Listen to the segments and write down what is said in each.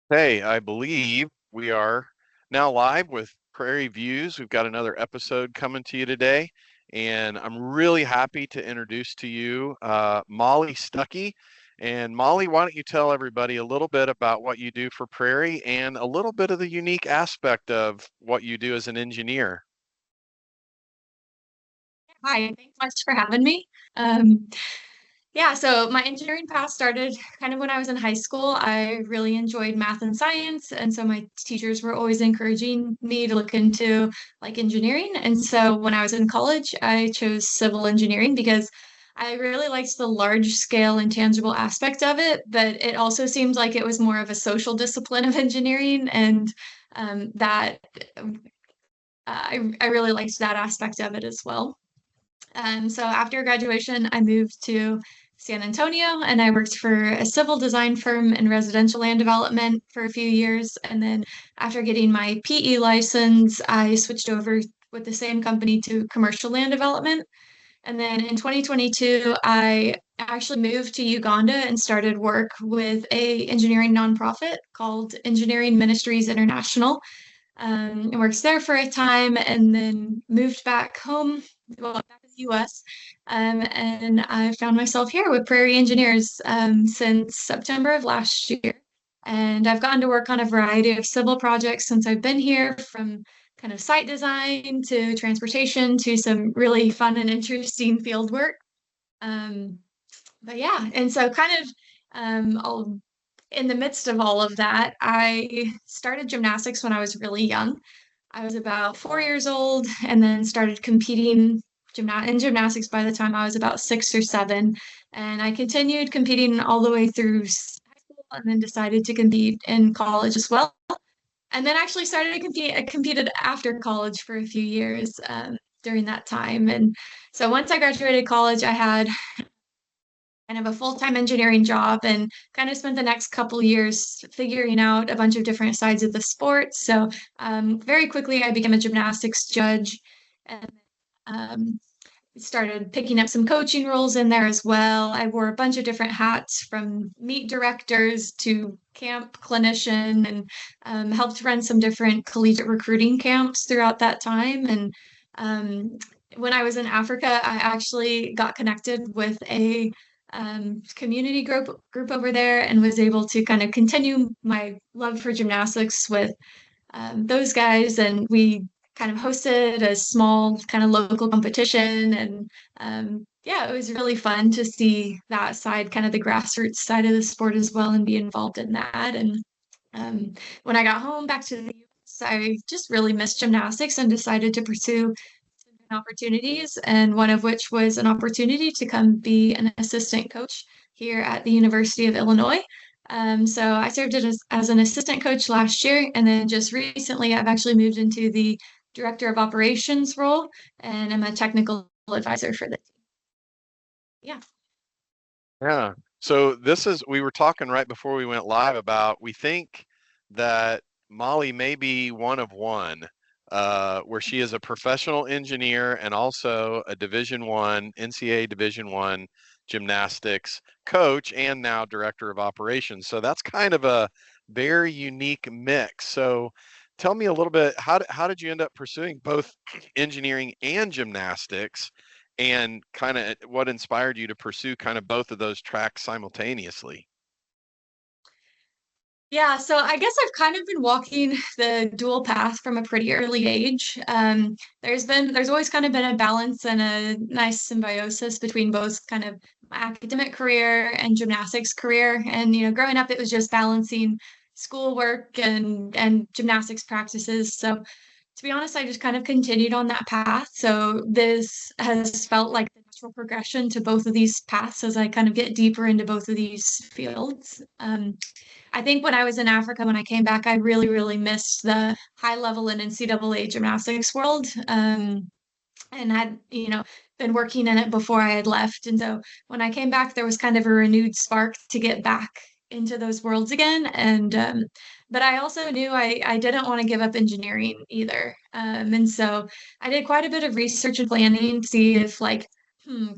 Hey, I believe we are now live with Prairie Views. We've got another episode coming to you today, and I'm really happy to introduce to you Molly Stuckey. And Molly, why don't you tell everybody a little bit about what you do for Prairie and a little bit of the unique aspect of what you do as an engineer? Hi, thanks so much for having me. Um, yeah, so my engineering path started kind of when I was in high school. I really enjoyed math and science, and so my teachers were always encouraging me to look into like engineering. And so when I was in college, I chose civil engineering because I really liked the large scale and tangible aspect of it, but it also seemed like it was more of a social discipline of engineering, and that I really liked that aspect of it as well. So after graduation, I moved to San Antonio and I worked for a civil design firm in residential land development for a few years. And then after getting my PE license, I switched over with the same company to commercial land development. And then in 2022, I actually moved to Uganda and started work with a engineering nonprofit called Engineering Ministries International, and worked there for a time and then moved back home, well, back to the US. And I found myself here with Prairie Engineers since September of last year. And I've gotten to work on a variety of civil projects since I've been here, from kind of site design to transportation to some really fun and interesting field work. Um, but yeah, and so kind of I'll in the midst of all of that, I started gymnastics when I was really young. I was about 4 years old and then started competing in gymnastics by the time I was about 6 or 7. And I continued competing all the way through high school and then decided to compete in college as well. And then actually started to compete. I competed after college for a few years during that time. And so once I graduated college, I had kind of a full-time engineering job and kind of spent the next couple years figuring out a bunch of different sides of the sport. So very quickly, I became a gymnastics judge and um, started picking up some coaching roles in there as well. I wore a bunch of different hats from meet directors to camp clinician and helped run some different collegiate recruiting camps throughout that time. And um, when I was in Africa, I actually got connected with a community group over there and was able to kind of continue my love for gymnastics with those guys. And we kind of hosted a small kind of local competition. And yeah, it was really fun to see that side, kind of the grassroots side of the sport as well, and be involved in that. And when I got home back to the US, I just really missed gymnastics and decided to pursue opportunities, and one of which was an opportunity to come be an assistant coach here at the University of Illinois. So I served as an assistant coach last year, and then just recently I've actually moved into the director of operations role, and I'm a technical advisor for the team. Yeah. Yeah. So we were talking right before we went live about, we think that Molly may be one of one, where she is a professional engineer and also a NCAA Division I gymnastics coach and now director of operations. So that's kind of a very unique mix. So tell me a little bit, how did you end up pursuing both engineering and gymnastics? And kind of what inspired you to pursue kind of both of those tracks simultaneously? Yeah, so I guess I've kind of been walking the dual path from a pretty early age. There's always kind of been a balance and a nice symbiosis between both kind of my academic career and gymnastics career. And growing up, it was just balancing schoolwork and gymnastics practices. So to be honest, I just kind of continued on that path. So this has felt like the natural progression to both of these paths as I kind of get deeper into both of these fields. I think when I was in Africa, when I came back, I really, really missed the high level and NCAA gymnastics world. And had, been working in it before I had left. And so when I came back, there was kind of a renewed spark to get back into those worlds again. And but I also knew I didn't want to give up engineering either. And so I did quite a bit of research and planning to see if like,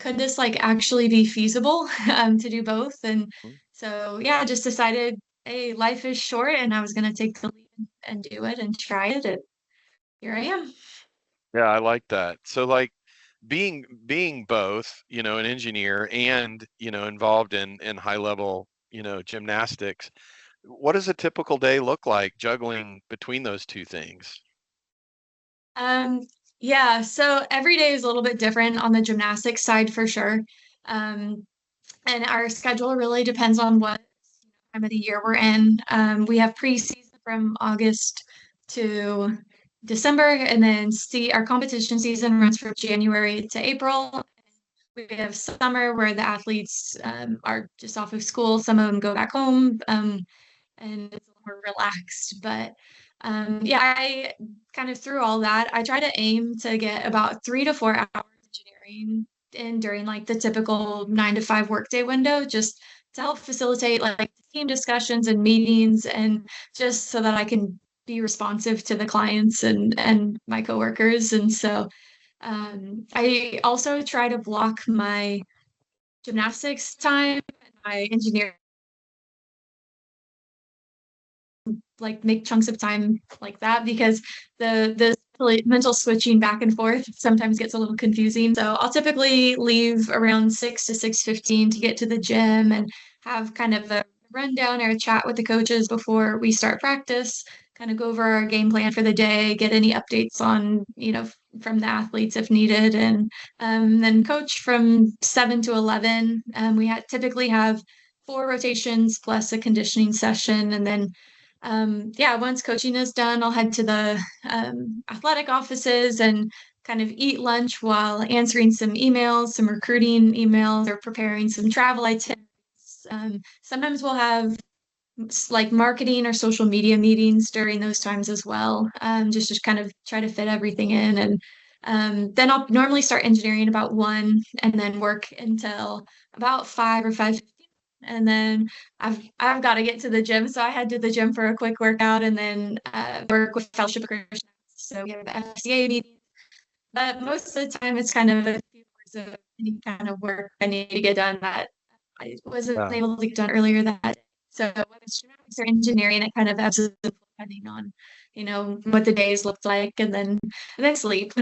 could this like actually be feasible to do both? And so yeah, I just decided hey, life is short and I was going to take the leap and do it and try it. And here I am. Yeah, I like that. So like being both, an engineer and, involved in high level, gymnastics, what does a typical day look like juggling between those two things? Um, yeah, so every day is a little bit different on the gymnastics side for sure. Um, and our schedule really depends on what time of the year we're in. We have preseason from August to December, and then see our competition season runs from January to April. We have summer where the athletes are just off of school. Some of them go back home, and it's a little more relaxed. But yeah, I kind of through all that, I try to aim to get about 3 to 4 hours engineering in during like the typical 9 to 5 workday window, just to help facilitate like team discussions and meetings, and just so that I can be responsive to the clients and my coworkers. And so I also try to block my gymnastics time, my engineering, like make chunks of time like that, because the mental switching back and forth sometimes gets a little confusing. So I'll typically leave around 6 to 6:15 to get to the gym and have kind of a rundown or a chat with the coaches before we start practice, kind of go over our game plan for the day, get any updates on, from the athletes if needed, and then coach from 7 to 11. We typically have 4 rotations plus a conditioning session, and then yeah, once coaching is done, I'll head to the athletic offices and kind of eat lunch while answering some emails, some recruiting emails, or preparing some travel itineraries. Sometimes we'll have like marketing or social media meetings during those times as well, just to kind of try to fit everything in. And then I'll normally start engineering about 1 and then work until about 5 or 5:15. And then I've got to get to the gym, so I head to the gym for a quick workout, and then work with Fellowship of Christians. So we have the FCA meeting, but most of the time it's kind of a few hours of any kind of work I need to get done that I wasn't Yeah. able to get done earlier that day. So whether it's gymnastics or engineering, it kind of ebbs and flows depending on, what the days looked like, and then sleep.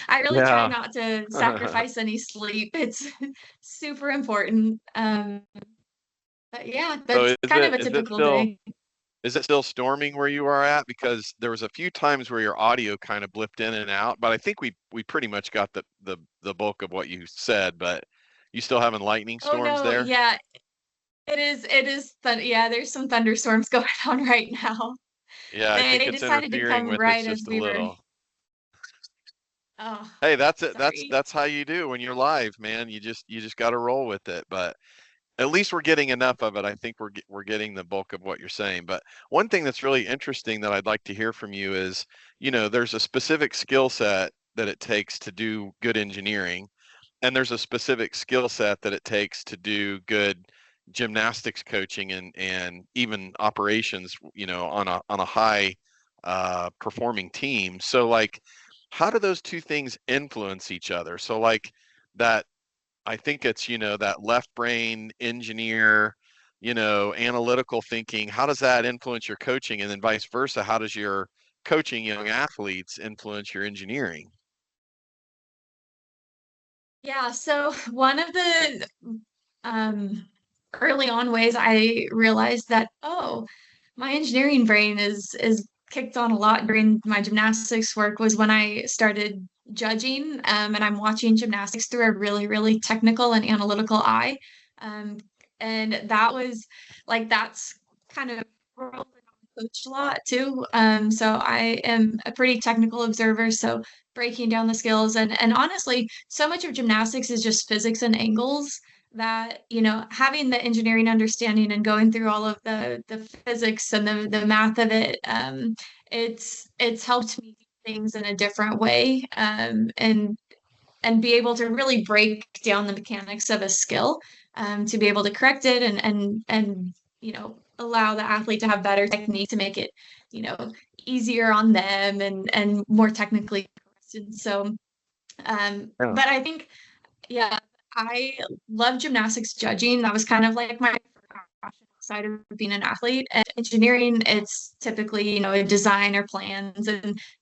I really try Yeah. not to sacrifice any sleep. It's super important. But yeah, So that's is kind of it a is it typical still day. is it still storming where you are at? Because there was a few times where your audio kind of blipped in and out, but I think we pretty much got the bulk of what you said, but you still having lightning Oh storms no, there? yeah, yeah, there's some thunderstorms going on right now. Yeah, I They think they it's decided to interfering come with us right as just a we were. little. Oh, Hey, that's it. That's sorry. that's how you do when you're live, man. You just got to roll with it. But at least we're getting enough of it. I think we're getting the bulk of what you're saying. But one thing that's really interesting that I'd like to hear from you is, there's a specific skill set that it takes to do good engineering, and there's a specific skill set that it takes to do good gymnastics coaching and even operations, on a high performing team. So like, how do those two things influence each other? So like that I think it's, that left brain engineer, analytical thinking. How does that influence your coaching? And then vice versa, how does your coaching young athletes influence your engineering? Yeah, so one of the um, early on ways I realized that, oh, my engineering brain is kicked on a lot during my gymnastics work was when I started judging, and I'm watching gymnastics through a really, really technical and analytical eye. Um, and that was like that's kind of world that I coach a lot too. So I am a pretty technical observer, so breaking down the skills, and honestly, so much of gymnastics is just physics and angles that, having the engineering understanding and going through all of the physics and the math of it, it's helped me do things in a different way, and be able to really break down the mechanics of a skill, to be able to correct it, and allow the athlete to have better technique to make it, you know easier on them, and more technically correct. And so, Yeah. but I think, yeah, I love gymnastics judging. That was kind of like my passion outside of being an athlete. And engineering, it's typically, a design or plans.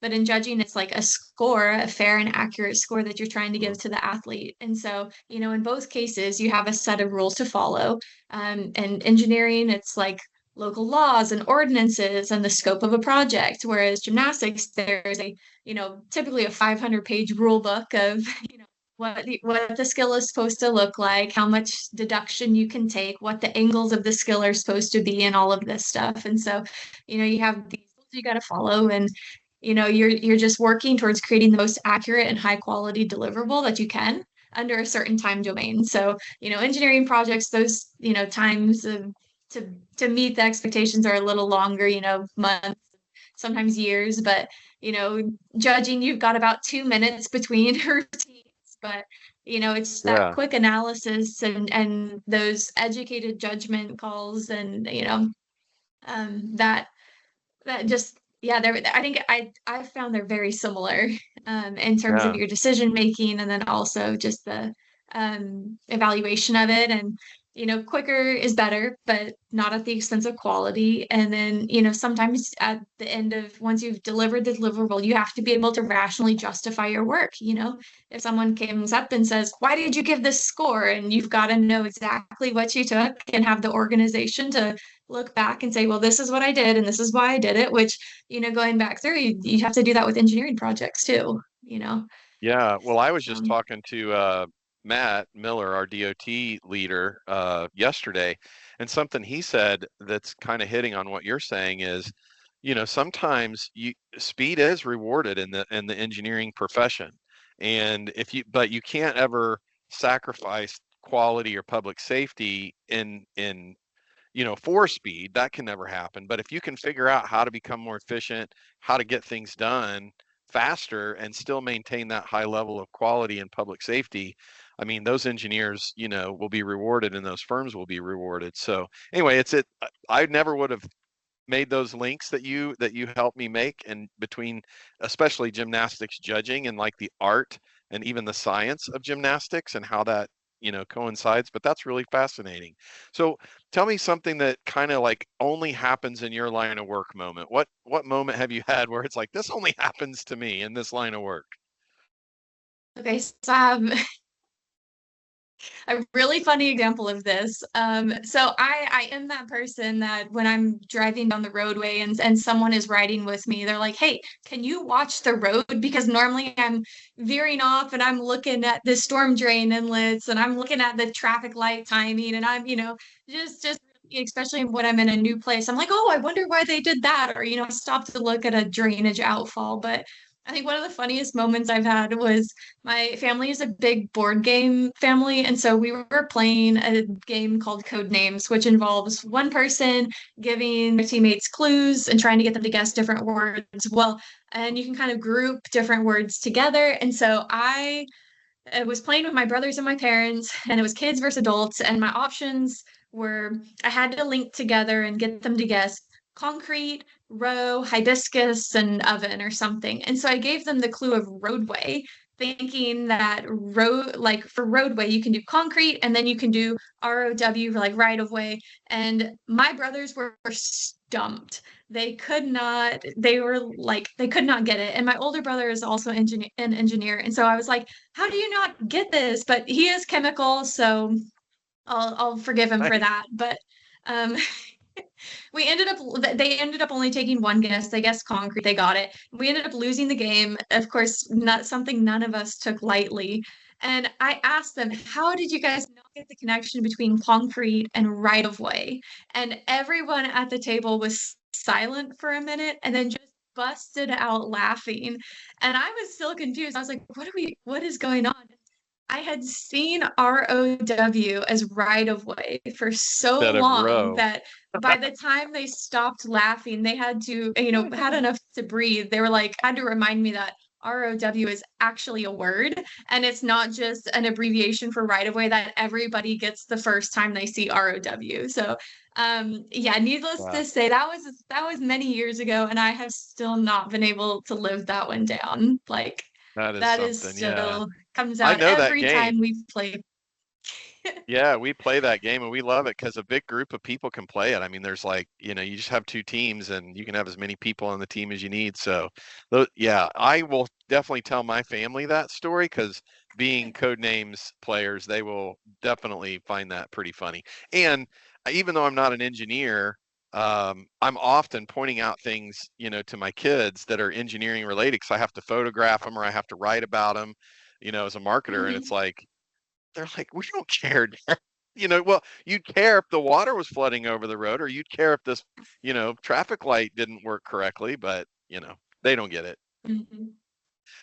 But in judging, it's like a score, a fair and accurate score that you're trying to give Mhm. to the athlete. And so, in both cases, you have a set of rules to follow. And engineering, it's like local laws and ordinances and the scope of a project. Whereas gymnastics, there's typically a 500-page rule book of, what the skill is supposed to look like, how much deduction you can take, what the angles of the skill are supposed to be, and all of this stuff. And so, you have these rules you got to follow, and you're just working towards creating the most accurate and high quality deliverable that you can under a certain time domain. So, engineering projects, those, times to meet the expectations are a little longer, months, sometimes years, but judging, you've got about 2 minutes between routines. But it's that Yeah. quick analysis and those educated judgment calls, and that just, yeah, I think I found they're very similar, in terms of Yeah. your decision making, and then also just the evaluation of it. And quicker is better, but not at the expense of quality. And then sometimes at the end of, once you've delivered the deliverable, you have to be able to rationally justify your work. If someone comes up and says, why did you give this score, and you've got to know exactly what you took and have the organization to look back and say, well, this is what I did and this is why I did it, which, going back through, you have to do that with engineering projects too. Yeah. Well, I was just Um, talking to Matt Miller, our DOT leader, yesterday, and something he said that's kind of hitting on what you're saying is, sometimes speed is rewarded in the engineering profession. And but you can't ever sacrifice quality or public safety for speed. That can never happen. But if you can figure out how to become more efficient, how to get things done faster and still maintain that high level of quality and public safety, I mean, those engineers, will be rewarded and those firms will be rewarded. So anyway, I never would have made those links that you helped me make, and between especially gymnastics judging and like the art and even the science of gymnastics and how that coincides. But that's really fascinating. So tell me something that kind of like only happens in your line of work moment. What moment have you had where it's like this only happens to me in this line of work? okay, so I have a really funny example of this. So I am that person that when I'm driving down the roadway and someone is riding with me, they're like, "Hey, can you watch the road?" Because normally I'm veering off and I'm looking at the storm drain inlets and I'm looking at the traffic light timing, and I'm, just especially when I'm in a new place, I'm like, "Oh, I wonder why they did that," or I stopped to look at a drainage outfall. But I think one of the funniest moments I've had was, my family is a big board game family, and so we were playing a game called Code Names, which involves one person giving their teammates clues and trying to get them to guess different words. Well, and you can kind of group different words together. And so I was playing with my brothers and my parents, and it was kids versus adults. And my options were, I had to link together and get them to guess concrete, row, hibiscus, and oven or something. And so I gave them the clue of roadway, thinking that road, like for roadway, you can do concrete and then you can do ROW for like right of way. And my brothers were stumped. They were like, they could not get it. And my older brother is also an engineer. And so I was like, how do you not get this? But he is chemical, so I'll forgive him for Right. that. But um, they ended up only taking one guess. They guessed concrete, they got it. We ended up losing the game. Of course, not something none of us took lightly. And I asked them, how did you guys not get the connection between concrete and right of way? And everyone at the table was silent for a minute and then just busted out laughing. And I was still confused. I was like, what is going on? I had seen ROW as right of way for so Instead of long row. that by the time they stopped laughing, they had to, had enough to breathe. They were like, had to remind me that ROW is actually a word, and it's not just an abbreviation for right of way that everybody gets the first time they see ROW. So, yeah, needless Yeah, to say, that was many years ago, and I have still not been able to live that one down. Like, that is that is something. Yeah. still comes I out know that every game. time we play. Yeah, we play that game and we love it because a big group of people can play it. I mean, there's like, you just have two teams and you can have as many people on the team as you need. So, yeah, I will definitely tell my family that story because being Codenames players, they will definitely find that pretty funny. And even though I'm not an engineer, I'm often pointing out things, to my kids that are engineering related because I have to photograph them or I have to write about them, as a marketer. And it's Mhm. like, they're like, we don't care. Well, you'd care if the water was flooding over the road, or you'd care if this, traffic light didn't work correctly, but, they don't get it. Mhm.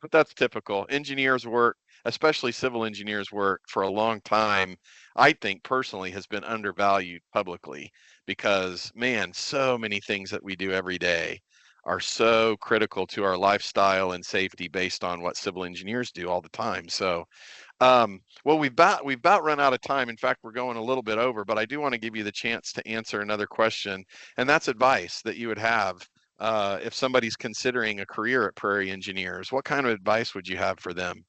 But that's typical. Engineers work, especially civil engineers work for a long time, I think personally has been undervalued publicly because, man, so many things that we do every day are so critical to our lifestyle and safety based on what civil engineers do all the time. So, well, we've about run out of time. In fact, we're going a little bit over, but I do want to give you the chance to answer another question, and that's advice that you would have if somebody's considering a career at Prairie Engineers. What kind of advice would you have for them?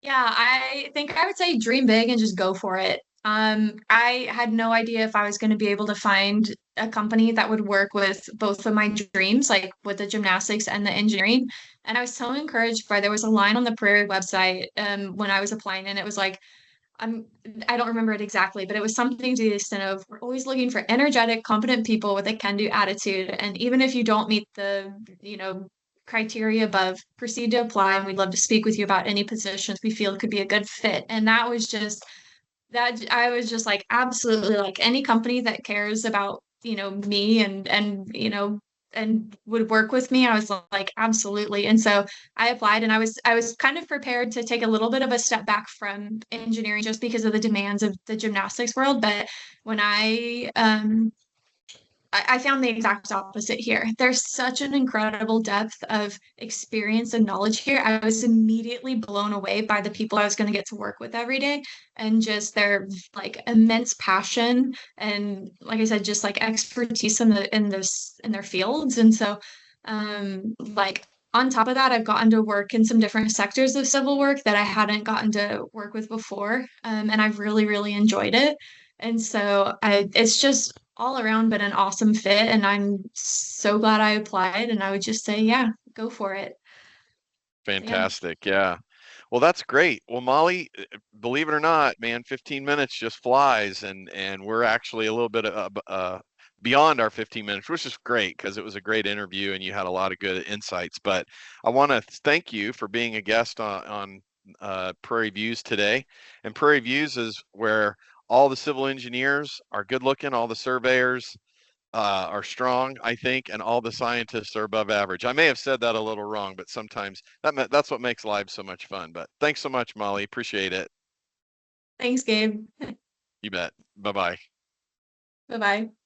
Yeah, I think I would say dream big and just go for it. I had no idea if I was going to be able to find a company that would work with both of my dreams, like with the gymnastics and the engineering. And I was so encouraged by there was a line on the Prairie website when I was applying, and it was like, I'm I don't remember it exactly, but it was something to the extent of we're always looking for energetic, competent people with a can-do attitude. And even if you don't meet the, criteria above, proceed to apply, and we'd love to speak with you about any positions we feel could be a good fit. And that was just that I was just like absolutely like any company that cares about, me and would work with me, I was like absolutely. And so I applied and I was kind of prepared to take a little bit of a step back from engineering just because of the demands of the gymnastics world. But when I found the exact opposite here. There's such an incredible depth of experience and knowledge here. I was immediately blown away by the people I was going to get to work with every day and just their like immense passion and like I said, just like expertise in their fields. And so like on top of that, I've gotten to work in some different sectors of civil work that I hadn't gotten to work with before. And I've really, really enjoyed it. And so it's just all around been an awesome fit, and I'm so glad I applied. And I would just say, yeah, go for it. So, yeah, Fantastic. Yeah. Well, that's great. Well, Molly, believe it or not, man, 15 minutes just flies, and we're actually a little bit beyond our 15 minutes, which is great because it was a great interview and you had a lot of good insights. But I want to thank you for being a guest on Prairie Views today. And Prairie Views is where all the civil engineers are good looking, all the surveyors are strong, I think, and all the scientists are above average. I may have said that a little wrong, but sometimes that's what makes lives so much fun. But thanks so much, Molly. Appreciate it. thanks, Gabe. You bet. Bye bye. Bye bye.